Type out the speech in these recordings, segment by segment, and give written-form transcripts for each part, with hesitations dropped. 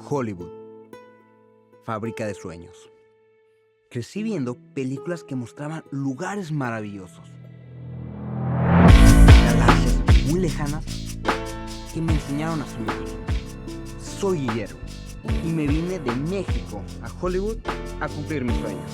Hollywood, fábrica de sueños. Crecí viendo películas que mostraban lugares maravillosos, galaxias muy lejanas que me enseñaron a soñar. Soy Guillermo y me vine de México a Hollywood a cumplir mis sueños.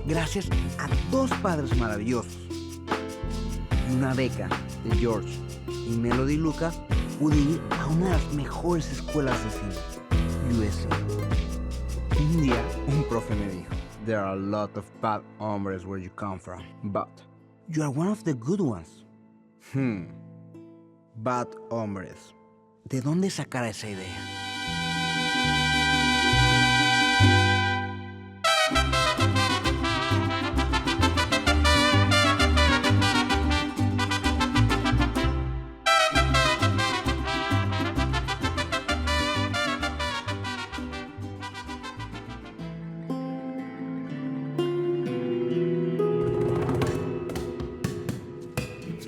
Gracias a dos padres maravillosos y una beca de George y Melody Lucas, pude ir a una de las mejores escuelas de cine, USA. Un día, un profe me dijo, "There are a lot of bad hombres where you come from, but you are one of the good ones." Bad hombres. ¿De dónde sacar esa idea?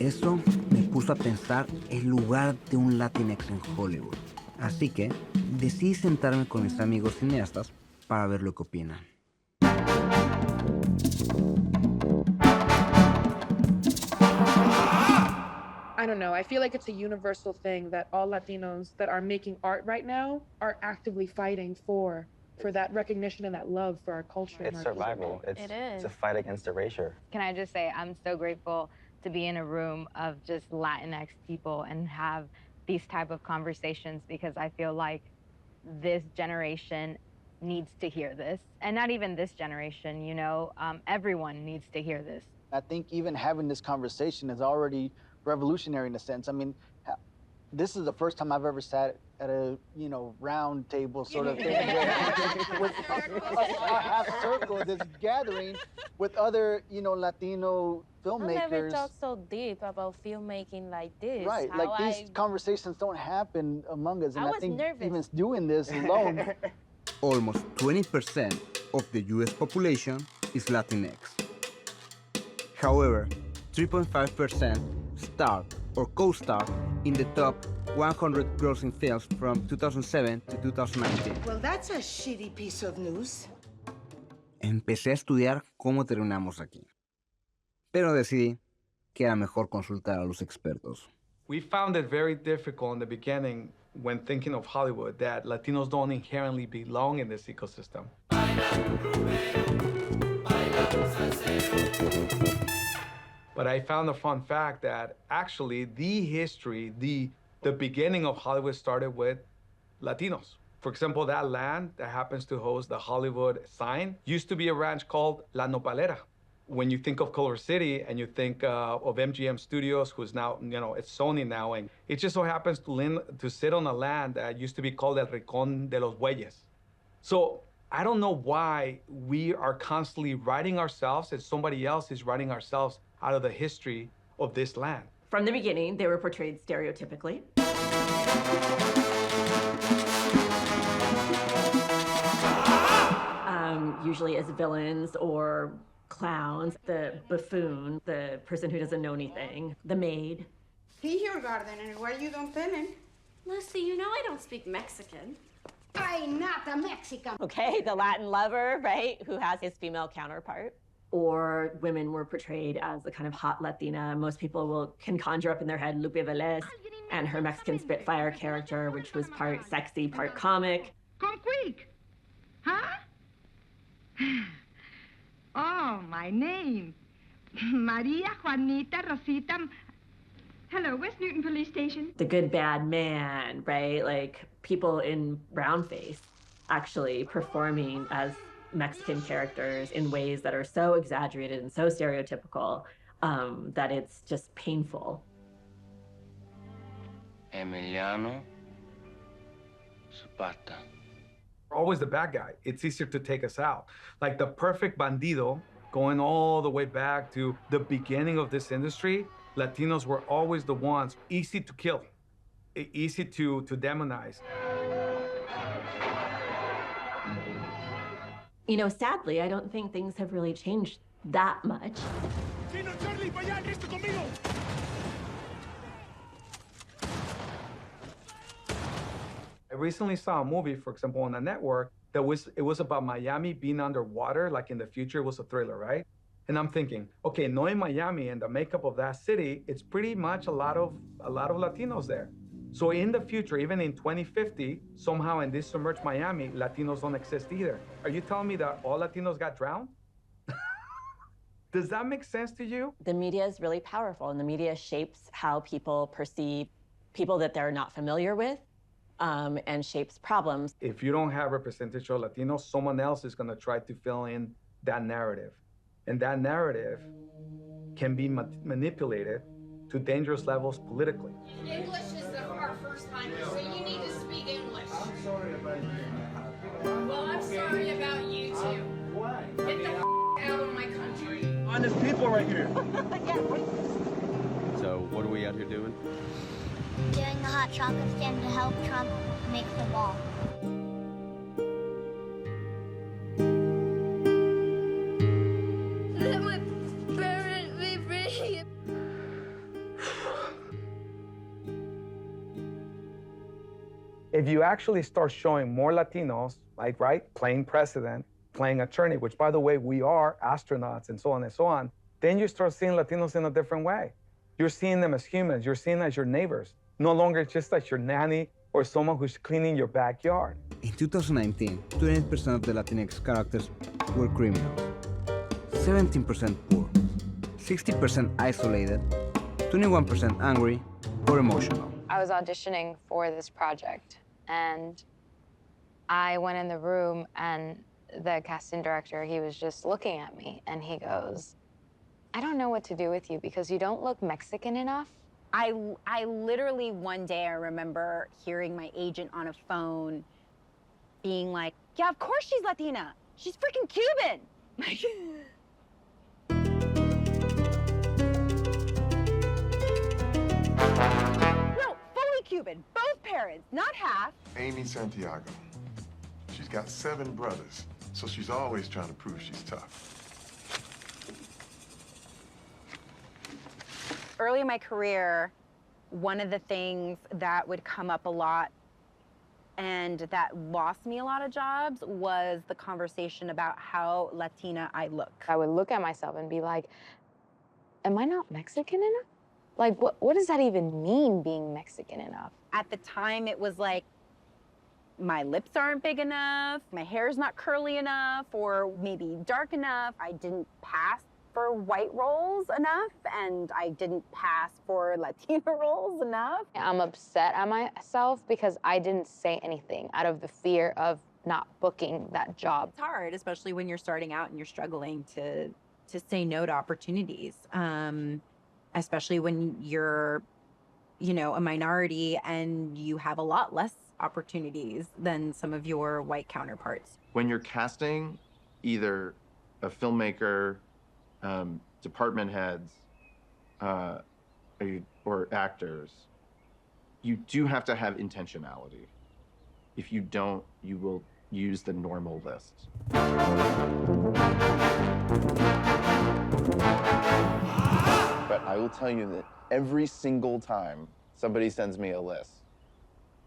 Eso me puso a pensar el lugar de un Latinx en Hollywood. Así que decidí sentarme con mis amigos cineastas para ver lo que opinan. I don't know. I feel like it's a universal thing that all Latinos that are making art right now are actively fighting for that recognition and that love for our culture. It's survival. It's a fight against erasure. Can I just say I'm so grateful to be in a room of just Latinx people and have these type of conversations, because I feel like this generation needs to hear this. And not even this generation, you know, everyone needs to hear this. I think even having this conversation is already revolutionary in a sense. I mean, this is the first time I've ever sat at a, round table sort of thing with a half circle, this gathering with other, Latino filmmakers. I never talked so deep about filmmaking like this. Right, like these conversations don't happen among us. And I think nervous. Even doing this alone. Almost 20% of the US population is Latinx. However, 3.5% star or co-star in the top 100 grossing films from 2007 to 2019. Well, that's a shitty piece of news. Empecé a estudiar cómo terminamos aquí, pero decidí que era mejor consultar a los expertos. We found it very difficult in the beginning when thinking of Hollywood that Latinos don't inherently belong in this ecosystem. But I found a fun fact that actually the beginning of Hollywood started with Latinos. For example, that land that happens to host the Hollywood sign used to be a ranch called La Nopalera. When you think of Culver City and you think of MGM Studios, who's now, it's Sony now, and it just so happens to sit on a land that used to be called El Rincón de los Bueyes. So I don't know why we are constantly writing ourselves and somebody else is writing ourselves out of the history of this land. From the beginning, they were portrayed stereotypically. Usually as villains or clowns, the buffoon, the person who doesn't know anything, the maid. He your garden, and why you don't tell him? Lucy, you know I don't speak Mexican. I'm not a Mexican. Okay, the Latin lover, right, who has his female counterpart. Or women were portrayed as the kind of hot Latina. Most people can conjure up in their head Lupe Velez and her Mexican Spitfire character, which was part sexy, part comic. Come quick. Huh? Oh, my name. Maria Juanita Rosita. Hello, West Newton Police Station. The good, bad man, right? Like people in brownface actually performing as Mexican characters in ways that are so exaggerated and so stereotypical that it's just painful. Emiliano Zapata. We're always the bad guy. It's easier to take us out. Like the perfect bandido, going all the way back to the beginning of this industry, Latinos were always the ones easy to kill, easy to demonize. Sadly, I don't think things have really changed that much. I recently saw a movie, for example, on a network it was about Miami being underwater, like in the future, it was a thriller, right? And I'm thinking, okay, knowing Miami and the makeup of that city, it's pretty much a lot of Latinos there. So in the future, even in 2050, somehow in this submerged Miami, Latinos don't exist either. Are you telling me that all Latinos got drowned? Does that make sense to you? The media is really powerful, and the media shapes how people perceive people that they're not familiar with, and shapes problems. If you don't have representation of Latinos, someone else is gonna try to fill in that narrative. And that narrative can be manipulated to dangerous levels politically. English is our first language, so you need to speak English. I'm sorry about you. Well, I'm sorry about you too. Why? Get the out of my country. Honest people right here. So what are we out here doing? Doing the hot chocolate stand to help Trump make the wall. Let my parents be free. If you actually start showing more Latinos, like, right, playing president, playing attorney, which, by the way, we are astronauts and so on and so on, then you start seeing Latinos in a different way. You're seeing them as humans. You're seeing them as your neighbors, no longer just as your nanny or someone who's cleaning your backyard. In 2019, 28% of the Latinx characters were criminals, 17% poor, 60% isolated, 21% angry or emotional. I was auditioning for this project, and I went in the room, and the casting director, he was just looking at me, and he goes, I don't know what to do with you because you don't look Mexican enough. I literally one day I remember hearing my agent on a phone being like, yeah, of course she's Latina. She's freaking Cuban. No, fully Cuban, both parents, not half. Amy Santiago. She's got 7 brothers, so she's always trying to prove she's tough. Early in my career, one of the things that would come up a lot and that lost me a lot of jobs was the conversation about how Latina I look. I would look at myself and be like, am I not Mexican enough? Like, what does that even mean, being Mexican enough? At the time, it was like, my lips aren't big enough, my hair's not curly enough, or maybe dark enough. I didn't pass for white roles enough, and I didn't pass for Latina roles enough. I'm upset at myself because I didn't say anything out of the fear of not booking that job. It's hard, especially when you're starting out and you're struggling to say no to opportunities, especially when you're, you know, a minority and you have a lot less opportunities than some of your white counterparts. When you're casting either a filmmaker, department heads, or actors, you do have to have intentionality. If you don't, you will use the normal list. But I will tell you that every single time somebody sends me a list,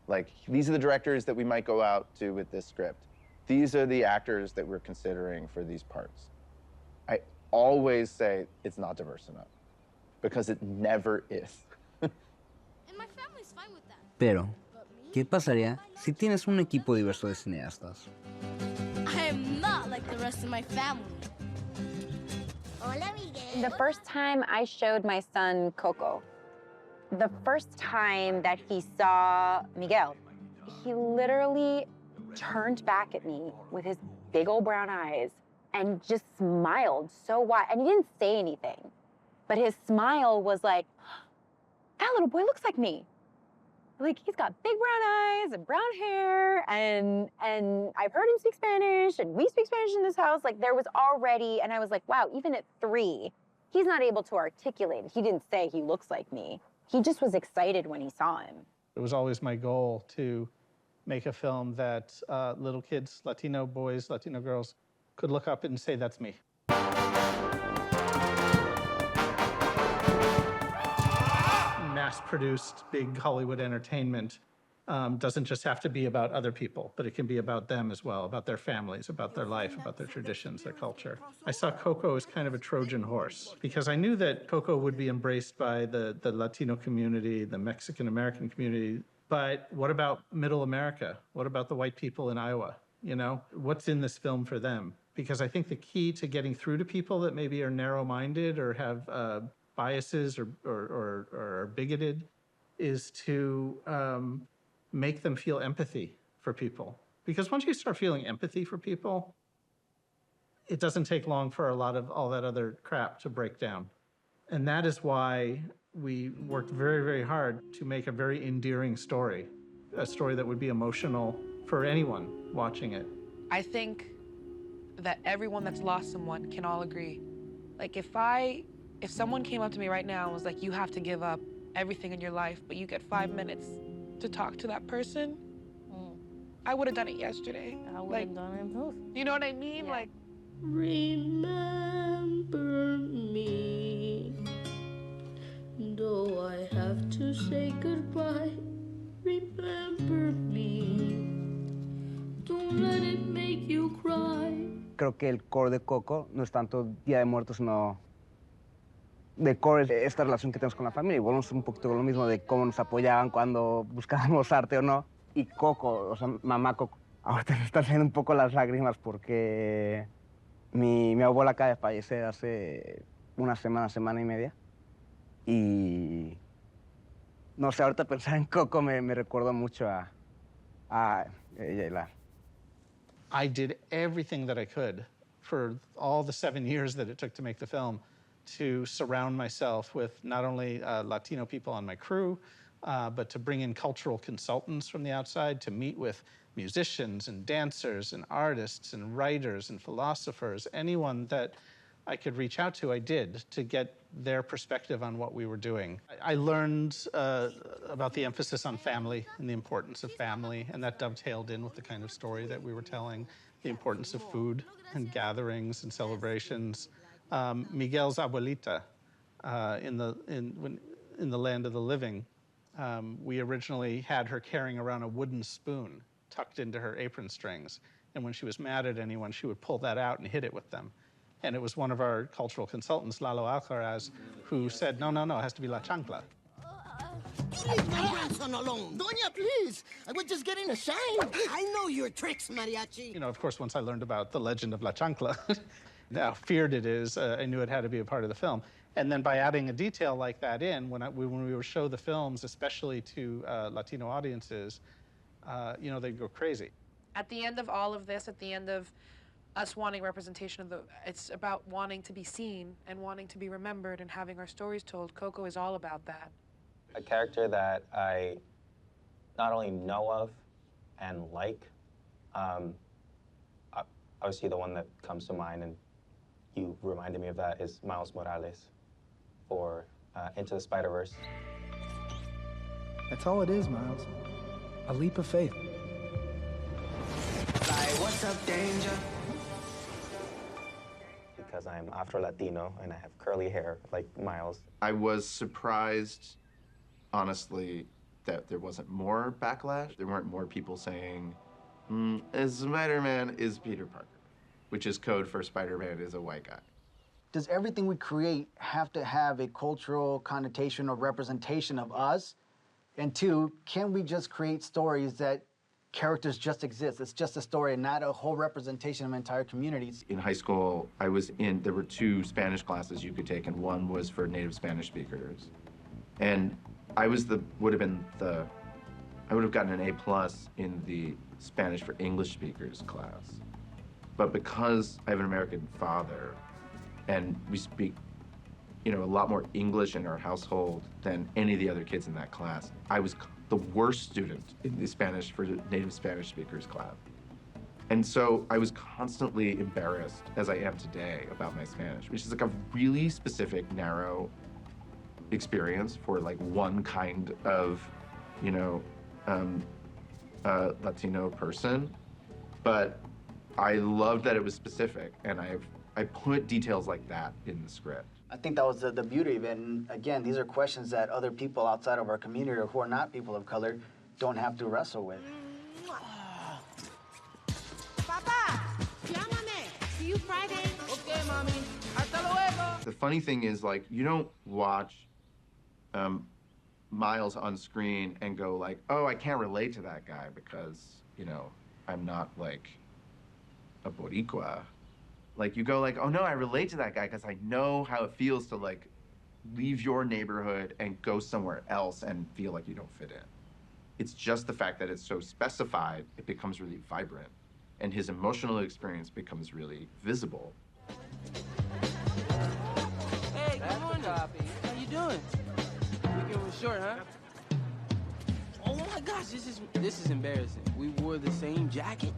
like, these are the directors that we might go out to with this script. These are the actors that we're considering for these parts. I always say it's not diverse enough, because it never is. Pero, ¿qué pasaría si tienes un equipo diverso de cineastas? I am not like the rest of my family. Hola, Miguel. The first time I showed my son Coco, the first time that he saw Miguel, he literally turned back at me with his big old brown eyes and just smiled so wide. And he didn't say anything, but his smile was like, that little boy looks like me. Like, he's got big brown eyes and brown hair, and I've heard him speak Spanish, and we speak Spanish in this house. Like, there was already, and I was like, wow, even at 3, he's not able to articulate it. He didn't say he looks like me. He just was excited when he saw him. It was always my goal to make a film that little kids, Latino boys, Latino girls, could look up and say, that's me. Mass-produced, big Hollywood entertainment doesn't just have to be about other people, but it can be about them as well, about their families, about their life, about their traditions, their culture. I saw Coco as kind of a Trojan horse because I knew that Coco would be embraced by the Latino community, the Mexican-American community. But what about Middle America? What about the white people in Iowa? You know, what's in this film for them? Because I think the key to getting through to people that maybe are narrow-minded or have biases or are bigoted is to make them feel empathy for people. Because once you start feeling empathy for people, it doesn't take long for a lot of all that other crap to break down. And that is why we worked very, very hard to make a very endearing story, a story that would be emotional for anyone watching it. I think that everyone that's lost someone can all agree. Like if someone came up to me right now and was like, you have to give up everything in your life, but you get 5 minutes to talk to that person, I would have done it yesterday. I would have done it too. You know what I mean? Yeah. Like, Remember me, though I have to say goodbye. Remember me, don't let it make you cry. Creo que el core de Coco no es tanto Día de Muertos, sino de core es esta relación que tenemos con la familia. Y volvemos un poquito con lo mismo de cómo nos apoyaban cuando buscábamos arte o no. Y Coco, o sea, mamá Coco, ahorita me están saliendo un poco las lágrimas porque mi abuela acaba de fallecer hace una semana y media. Y no sé, ahorita pensar en Coco me recuerda mucho a ella y la... I did everything that I could for all the 7 years that it took to make the film to surround myself with not only Latino people on my crew, but to bring in cultural consultants from the outside, to meet with musicians and dancers and artists and writers and philosophers, anyone that I could reach out to, I did, to get their perspective on what we were doing. I learned about the emphasis on family and the importance of family, and that dovetailed in with the kind of story that we were telling, the importance of food and gatherings and celebrations. Miguel's abuelita in the Land of the Living, we originally had her carrying around a wooden spoon tucked into her apron strings, and when she was mad at anyone, she would pull that out and hit it with them. And it was one of our cultural consultants, Lalo Alcaraz, who said, no, it has to be la chancla. Leave my grandson alone. Doña, please. I was just getting a shine. I know your tricks, mariachi. You know, of course, once I learned about the legend of la chancla, how feared it is, I knew it had to be a part of the film. And then by adding a detail like that in, when we would show the films, especially to Latino audiences, you know, they'd go crazy. At the end of all of this, at the end of us wanting representation of it's about wanting to be seen and wanting to be remembered and having our stories told. Coco is all about that. A character that I not only know of and like, obviously the one that comes to mind, and you reminded me of that, is Miles Morales for Into the Spider-Verse. That's all it is, Miles. A leap of faith. Like, what's up, danger? Because I'm Afro-Latino and I have curly hair like Miles. I was surprised, honestly, that there wasn't more backlash. There weren't more people saying, Spider-Man is Peter Parker, which is code for Spider-Man is a white guy. Does everything we create have to have a cultural connotation or representation of us? And two, can we just create stories that characters just exist? It's just a story and not a whole representation of entire communities. In high school, there were 2 Spanish classes you could take, and one was for native Spanish speakers. And I would have gotten an A+ in the Spanish for English speakers class. But because I have an American father and we speak, you know, a lot more English in our household than any of the other kids in that class, I was the worst student in the Spanish for native Spanish speakers class. And so I was constantly embarrassed, as I am today, about my Spanish, which is like a really specific, narrow experience for like one kind of, you know, Latino person. But I loved that it was specific, and I put details like that in the script. I think that was the beauty of it. And again, these are questions that other people outside of our community or who are not people of color don't have to wrestle with. Papa, llámame. See you Friday. Okay, mommy. Hasta luego. The funny thing is, like, you don't watch Miles on screen and go like, oh, I can't relate to that guy because, you know, I'm not like a Boricua. Like, you go like, oh no, I relate to that guy because I know how it feels to like leave your neighborhood and go somewhere else and feel like you don't fit in. It's just the fact that it's so specified, it becomes really vibrant. And his emotional experience becomes really visible. Hey, good morning. How you doing? Weekend was short, huh? Oh my gosh, this is embarrassing. We wore the same jacket.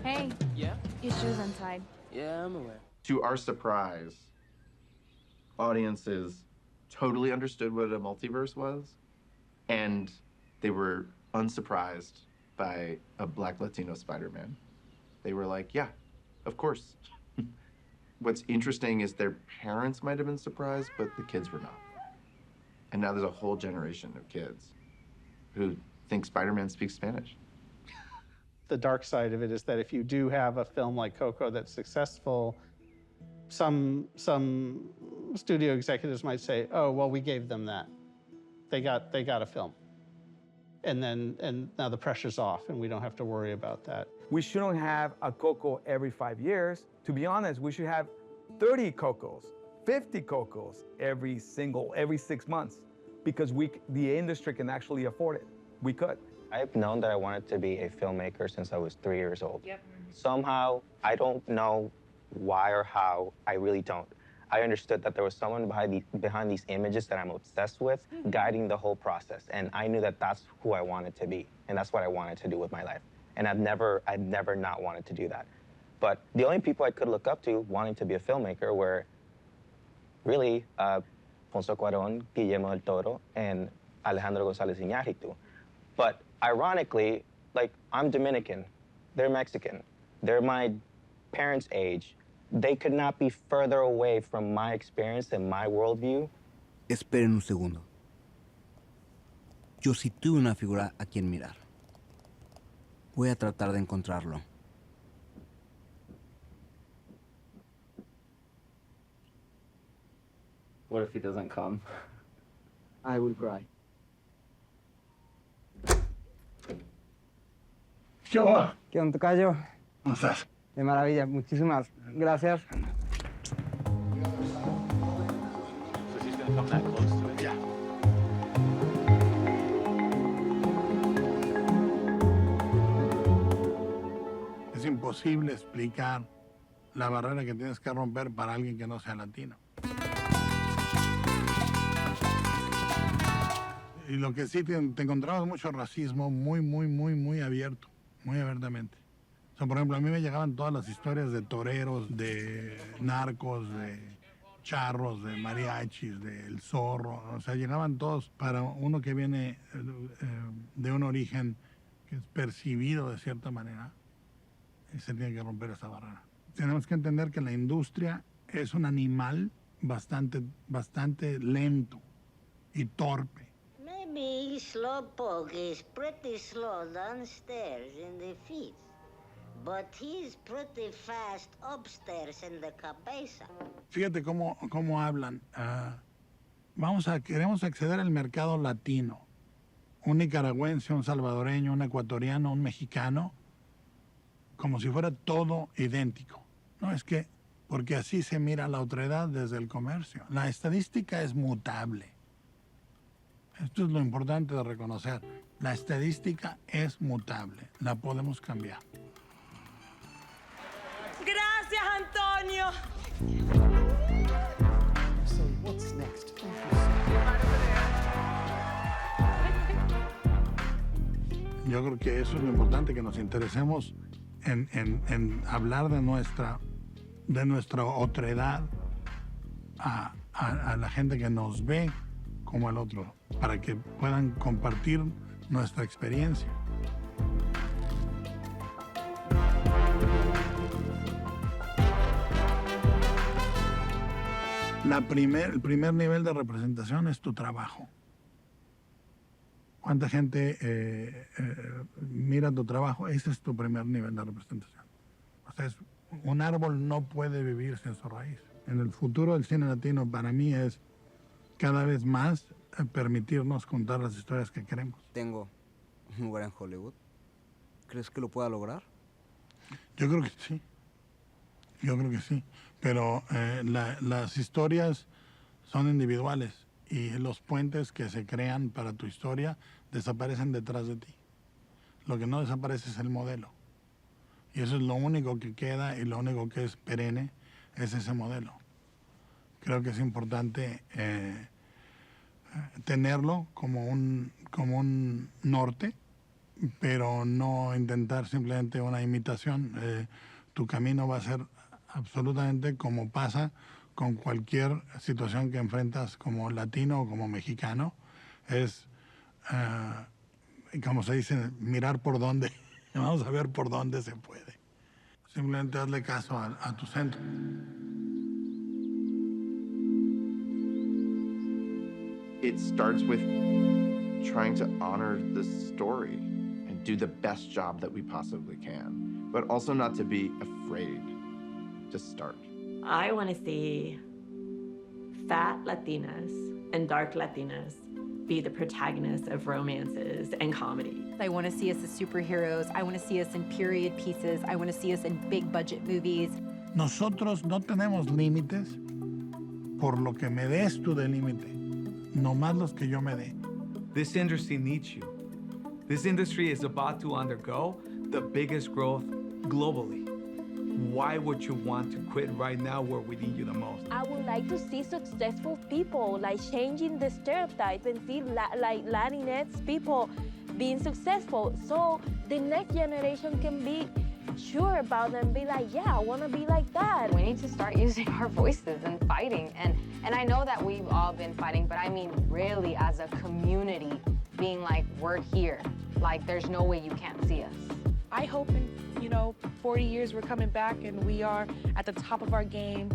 Hey. Yeah? Your shoe's untied. Yeah, I'm aware. To our surprise, audiences totally understood what a multiverse was, and they were unsurprised by a Black Latino Spider-Man. They were like, yeah, of course. What's interesting is their parents might have been surprised, but the kids were not. And now there's a whole generation of kids who think Spider-Man speaks Spanish. The dark side of it is that if you do have a film like Coco that's successful, some studio executives might say, oh, well, we gave them that. They got a film. And now the pressure's off and we don't have to worry about that. We shouldn't have a Coco every 5 years. To be honest, we should have 30 Cocos, 50 Cocos every 6 months, because the industry can actually afford it. We could. I've known that I wanted to be a filmmaker since I was 3 years old. Yep. Somehow, I don't know why or how, I really don't. I understood that there was someone behind these images that I'm obsessed with, guiding the whole process. And I knew that that's who I wanted to be. And that's what I wanted to do with my life. And I'd never not wanted to do that. But the only people I could look up to wanting to be a filmmaker were really Alfonso Cuarón, Guillermo Del Toro, and Alejandro González Iñárritu. But ironically, like, I'm Dominican, they're Mexican, they're my parents' age. They could not be further away from my experience and my worldview. Esperen un segundo. Yo sí tuve una figura a quien mirar. Voy a tratar de encontrarlo. What if he doesn't come? I will cry. ¿Qué onda? ¿Qué onda, tocayo? ¿Cómo estás? De maravilla, muchísimas gracias. So she's gonna come that close to it? Yeah. Es imposible explicar la barrera que tienes que romper para alguien que no sea latino. Y lo que sí te encontrabas mucho racismo muy abierto, muy abiertamente. O sea, por ejemplo, a mí me llegaban todas las historias de toreros, de narcos, de charros, de mariachis, del zorro. O sea, llegaban todos para uno que viene de un origen que es percibido de cierta manera. Y se tiene que romper esa barrera. Tenemos que entender que la industria es un animal bastante lento y torpe. Maybe Slowpoke is pretty slow downstairs in the feet, but he's pretty fast upstairs in the cabeza. Fíjate cómo hablan. Queremos acceder al mercado latino. Un nicaragüense, un salvadoreño, un ecuatoriano, un mexicano, como si fuera todo idéntico. No, es que porque así se mira la otredad desde el comercio. La estadística es mutable. Esto es lo importante de reconocer. La estadística es mutable. La podemos cambiar. Gracias, Antonio. So what's next? Yo creo que eso es lo importante, que nos interesemos en hablar de nuestra otredad a la gente que nos ve como el otro, para que puedan compartir nuestra experiencia. El primer nivel de representación es tu trabajo. ¿Cuánta gente mira tu trabajo? Ese es tu primer nivel de representación. O sea, un árbol no puede vivir sin su raíz. En el futuro del cine latino para mí es cada vez más permitirnos contar las historias que queremos. Tengo un lugar en Hollywood. ¿Crees que lo pueda lograr? Yo creo que sí. Yo creo que sí. Pero las historias son individuales y los puentes que se crean para tu historia desaparecen detrás de ti. Lo que no desaparece es el modelo. Y eso es lo único que queda y lo único que es perenne es ese modelo. Creo que es importante tenerlo como un norte, pero no intentar simplemente una imitación. Tu camino va a ser absolutamente como pasa con cualquier situación que enfrentas como latino o como mexicano. Es, como se dice, mirar por dónde. Vamos a ver por dónde se puede. Simplemente hazle caso a tu centro. It starts with trying to honor the story and do the best job that we possibly can, but also not to be afraid to start. I want to see fat Latinas and dark Latinas be the protagonists of romances and comedy. I want to see us as superheroes. I want to see us in period pieces. I want to see us in big budget movies. Nosotros no tenemos límites por lo que me des tú de límite, no más los que yo me dé. This industry needs you. This industry is about to undergo the biggest growth globally. Why would you want to quit right now where we need you the most? I would like to see successful people, like changing the stereotype and see like Latinx people being successful. So the next generation can be sure about them, be like, yeah, I want to be like that. We need to start using our voices and fighting. And I know that we've all been fighting, but I mean really as a community being like, we're here. Like there's no way you can't see us. I hope in, 40 years we're coming back and we are at the top of our game,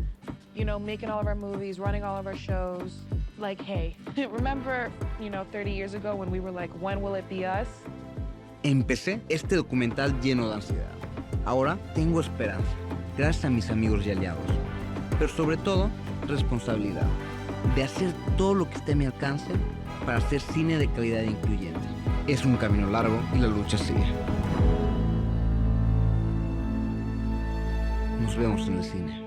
making all of our movies, running all of our shows. Like, hey, remember, 30 years ago when we were like, when will it be us? Empecé este documental lleno de ansiedad. Ahora tengo esperanza, gracias a mis amigos y aliados. Pero sobre todo, responsabilidad de hacer todo lo que esté a mi alcance para hacer cine de calidad e incluyente. Es un camino largo y la lucha sigue. Nos vemos en el cine.